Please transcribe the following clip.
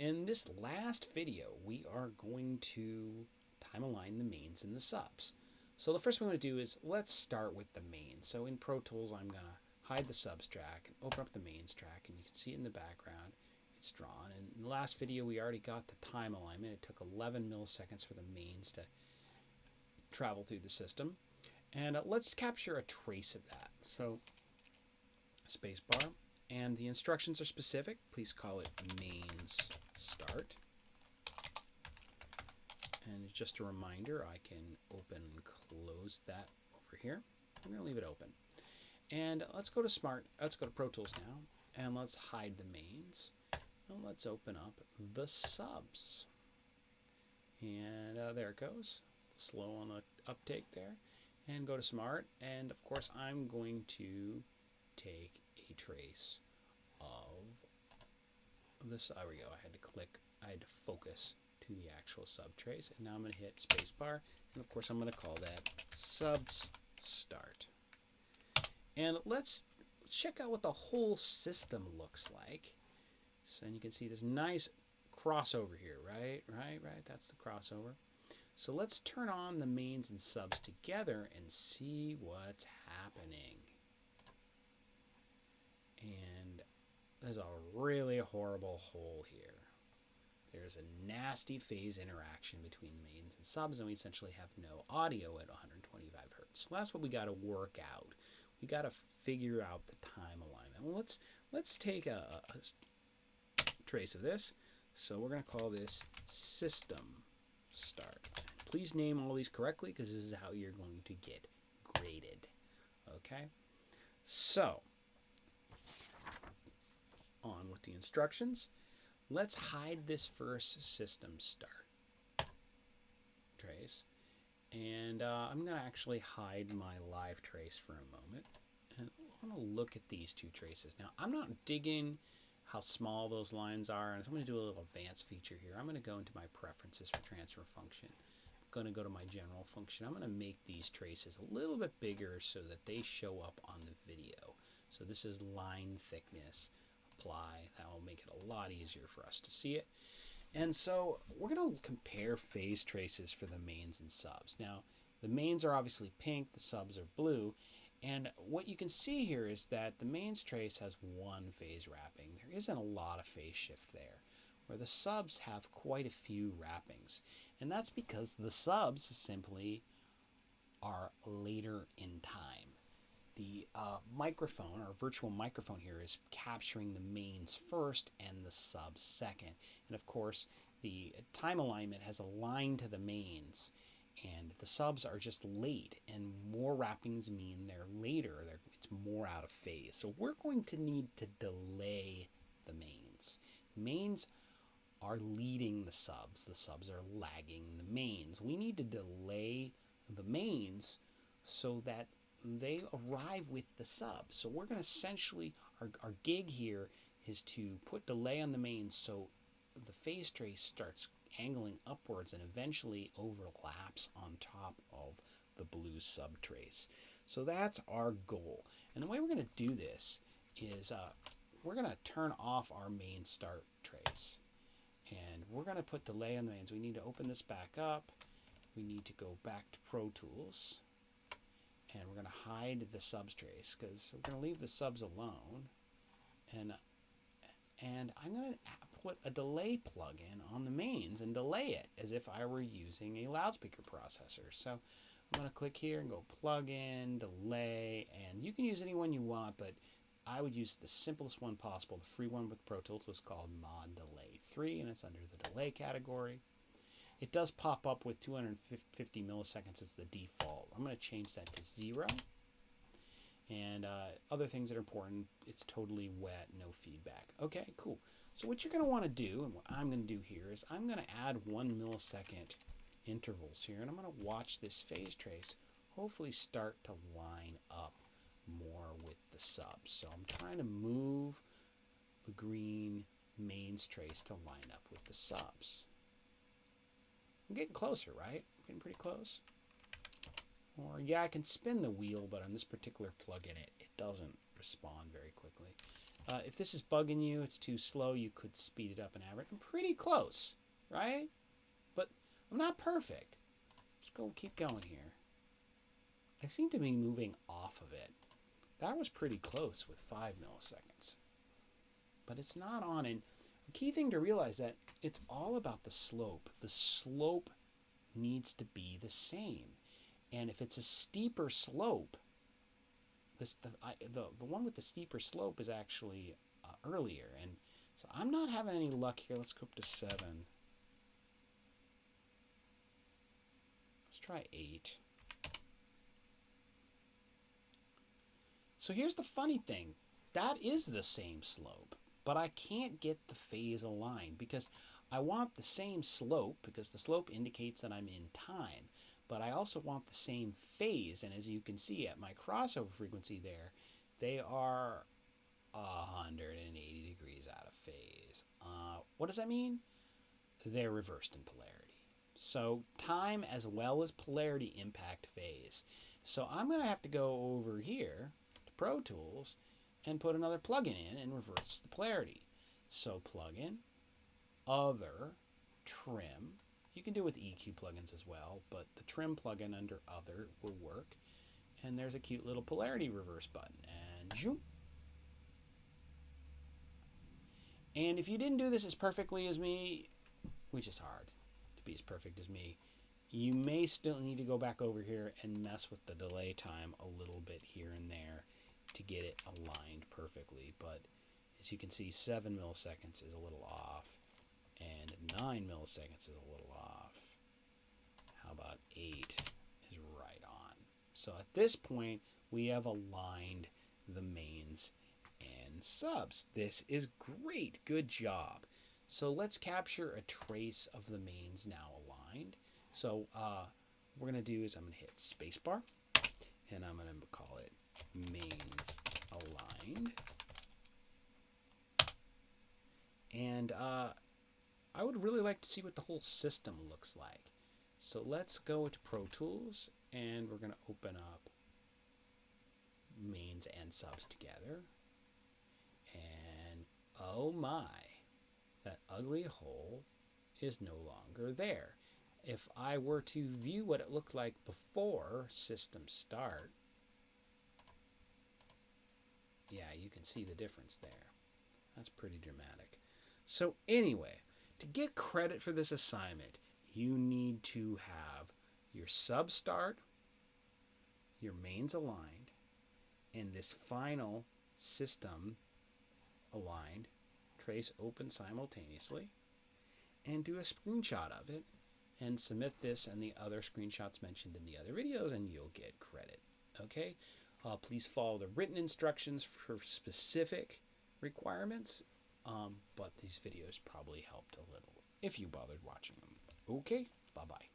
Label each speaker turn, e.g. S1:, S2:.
S1: In this last video, we are going to time align the mains and the subs. So the first thing I'm going to do is let's start with the mains. So in Pro Tools, I'm going to hide the subs track and open up the mains track, and you can see it in the background. It's drawn. And in the last video, we already got the time alignment. It took 11 milliseconds for the mains to travel through the system. And let's capture a trace of that. So spacebar. And the instructions are specific. Please call it mains start. And just a reminder, I can open and close that over here. I'm going to leave it open. And let's go to Pro Tools now, and let's hide the mains. And let's open up the subs. And there it goes. Slow on the uptake there. And go to Smart. And of course, I'm going to take a trace of this. There we go. I had to focus to the actual sub trace, and now I'm going to hit spacebar, and of course I'm going to call that subs start. And let's check out what the whole system looks like. So you can see this nice crossover here, right? That's the crossover. So let's turn on the mains and subs together and see what's happening. And there's a really horrible hole here. There's a nasty phase interaction between mains and subs, and we essentially have no audio at 125 hertz. So that's what we got to work out. We got to figure out the time alignment. Well, let's take a trace of this. So we're going to call this system start. Please name all these correctly, because this is how you're going to get graded. Okay? So, on with the instructions. Let's hide this first system start trace. And I'm going to actually hide my live trace for a moment. And I want to look at these two traces. Now, I'm not digging how small those lines are. And so I'm going to do a little advanced feature here. I'm going to go into my preferences for transfer function. I'm going to go to my general function. I'm going to make these traces a little bit bigger so that they show up on the video. So this is line thickness. Apply. That will make it a lot easier for us to see it. And so we're going to compare phase traces for the mains and subs. Now, the mains are obviously pink, the subs are blue, and what you can see here is that the mains trace has one phase wrapping. There isn't a lot of phase shift there, where the subs have quite a few wrappings. And that's because the subs simply are later in time. The microphone, or virtual microphone here, is capturing the mains first and the subs second. And of course, the time alignment has aligned to the mains, and the subs are just late, and more wrappings mean they're later. It's more out of phase. So we're going to need to delay the mains. The mains are leading the subs are lagging the mains. We need to delay the mains so that they arrive with the subs. So we're going to essentially, our gig here is to put delay on the mains so the phase trace starts angling upwards and eventually overlaps on top of the blue sub trace. So that's our goal. And the way we're going to do this is we're going to turn off our main start trace. And we're going to put delay on the mains. We need to open this back up. We need to go back to Pro Tools. And we're going to hide the subs trace because we're going to leave the subs alone. And I'm going to put a delay plugin on the mains and delay it as if I were using a loudspeaker processor. So I'm going to click here and go plugin, delay, and you can use any one you want, but I would use the simplest one possible. The free one with Pro Tools is called Mod Delay 3, and it's under the delay category. It does pop up with 250 milliseconds as the default. I'm going to change that to 0. And other things that are important, it's totally wet, no feedback. Okay, cool. So what you're going to want to do, and what I'm going to do here, is I'm going to add 1 millisecond intervals here, and I'm going to watch this phase trace hopefully start to line up more with the subs. So I'm trying to move the green mains trace to line up with the subs. I'm getting closer, right? I'm getting pretty close. Or, yeah, I can spin the wheel, but on this particular plugin, it doesn't respond very quickly. If this is bugging you, it's too slow, you could speed it up an average. I'm pretty close, right? But I'm not perfect. Let's go keep going here. I seem to be moving off of it. That was pretty close with 5 milliseconds. But it's not on. And the key thing to realize that it's all about the slope. The slope needs to be the same. And if it's a steeper slope, the one with the steeper slope is actually earlier. And so I'm not having any luck here. Let's go up to 7. Let's try 8. So here's the funny thing. That is the same slope, but I can't get the phase aligned because I want the same slope because the slope indicates that I'm in time, but I also want the same phase. And as you can see at my crossover frequency there, they are 180 degrees out of phase. What does that mean? They're reversed in polarity. So time as well as polarity impact phase. So I'm going to have to go over here to Pro Tools and put another plugin in and reverse the polarity. So plugin, other, trim. You can do it with EQ plugins as well, but the trim plugin under other will work. And there's a cute little polarity reverse button. And zoom. And if you didn't do this as perfectly as me, which is hard to be as perfect as me, you may still need to go back over here and mess with the delay time a little bit here and there to get it aligned perfectly. But as you can see, 7 milliseconds is a little off, and 9 milliseconds is a little off. How about 8 is right on? So at this point, we have aligned the mains and subs. This is great. Good job. So let's capture a trace of the mains now aligned. So what we're going to do is I'm going to hit spacebar, and I'm going to call it mains aligned. And I would really like to see what the whole system looks like. So let's go to Pro Tools, and we're going to open up mains and subs together. And oh my, that ugly hole is no longer there. If I were to view what it looked like before system start, yeah, you can see the difference there. That's pretty dramatic. So anyway, to get credit for this assignment, you need to have your sub start, your mains aligned, and this final system aligned, trace open simultaneously, and do a screenshot of it, and submit this and the other screenshots mentioned in the other videos, and you'll get credit. Okay? Please follow the written instructions for specific requirements, but these videos probably helped a little if you bothered watching them. Okay? Bye-bye.